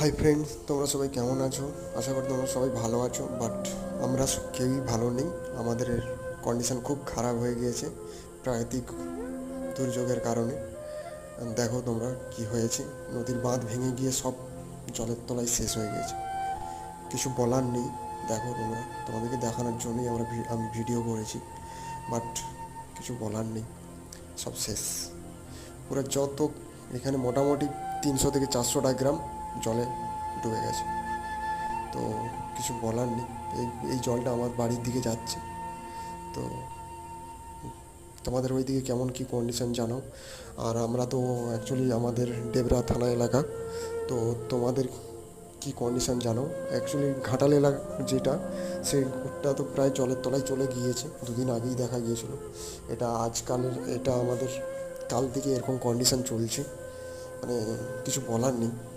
Hi friends, তোমরা সবাই কেমন আছো? আশা করি তোমরা সবাই ভালো আছো, বাট আমরা কেউই ভালো নেই। আমাদের কন্ডিশন খুব খারাপ হয়ে গিয়েছে প্রাকৃতিক দুর্যোগের কারণে। দেখো তোমরা কি হয়েছে, নদীর বাঁধ ভেঙে গিয়ে সব জলের তলায় শেষ হয়ে গেছে। কিছু বলার নেই। দেখো তোমরা, তোমাদেরকে দেখানোর জন্যই আমি ভিডিও করেছি, বাট কিছু বলার নেই, সব শেষ। পুরো যত এখানে মোটামুটি 300 থেকে 400টা গ্রাম জলে ডুবে গেছে। তো কিছু বলার নেই। এই এই জলটা আমার বাড়ির দিকে যাচ্ছে। তো তোমাদের ওই দিকে কেমন কী কন্ডিশন জানাও। আর আমরা তো অ্যাকচুয়ালি আমাদের ডেবরা থানা এলাকা। তো তোমাদের কী কন্ডিশন জানো। অ্যাকচুয়ালি ঘাটাল এলাকা যেটা, সেটা তো প্রায় জলের তলায় চলে গিয়েছে, দুদিন আগেই দেখা গিয়েছিল। এটা আজকালের, এটা আমাদের কাল থেকে এরকম কন্ডিশন চলছে, মানে কিছু বলার নেই।